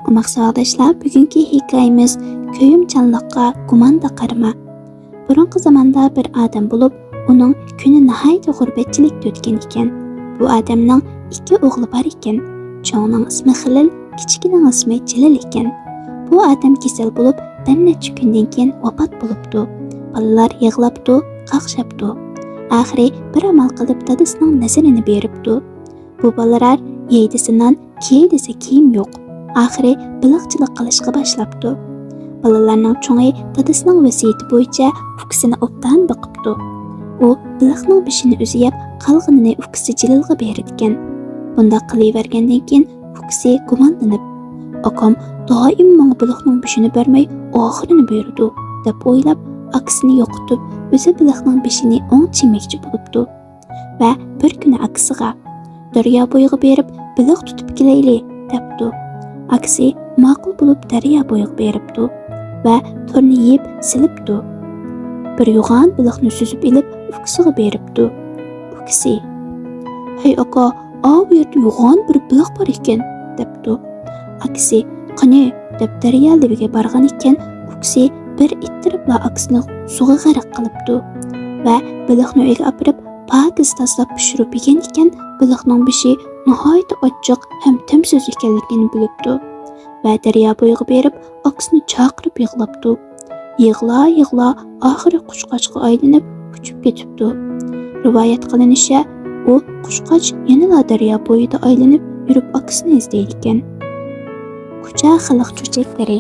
Maqsadlaşlar, bugünkü hikayemiz köyümçanlıqqa gumanda qarama. Burunqi zamanda bir adam bulup, onun kuni nahayda gurbetchilikda o'tgan ekan. Bu adamning ikki o'g'li bor ekan. Cho'ngning ismi Xilil, kichigining ismi Jilil ekan. Bu adam kasal bulup, bir necha kundan keyin vafot bo'libdi. Balalar yig'labdi, qaqshabdi. Oxiri bir amal qilib dadasining nazarini beribdi. Bu balalar yeydisinan, kiydisi kiyim yo'q. Oxiri biliqchilik qilishga boshlabdi. Balalarning cho'ngi dadasining vasiyati bo'yicha ukisini obdan biqibdi. U biliqning beshini o'zi yeb, qolganini ukisi Jililga beritgan. Bunda qilavergandan keyin ukisi gumonlanib, "Akam doim menga biliqning beshini bermay, oxirini berdi" deb o'ylab, akisini yo'qotib, o'zi biliqning beshini o'ng chimekchi bo'libdi. Va bir kuni akisiga "Daryo bo'yiga berib, biliq tutib kelayli" debdi. Aksi ma'qul bo'lib daryo bo'yiga beribdi va to'rni yeb silibdi. Bir yo'g'on biliqni suzib ilib ukisiga beribdi. Ukisi "Hey aka, bu yerda yo'g'on bir biliq bor ekan" debdi. Aksi "Qani" deb daryo libiga borgan ekan, ukisi bir ittiribla aksini suvga g'arq qilibdi va biliqni uyga olib pakiz tashlab pishirib yegan ekan, biliqning beshi nihoyat ochiq ham timsiz ekanligini bilibdi va daryo bo'yiga berib, aksini chaqirib yig'labdi. Yig'la, oxiri qushqochga aylanib uchib ketibdi. Rivoyat qilinishicha, u qushqoch yana daryo bo'yida aylanib yurib aksini izlaydi ekan. Ko'cha xalq cho'chaklari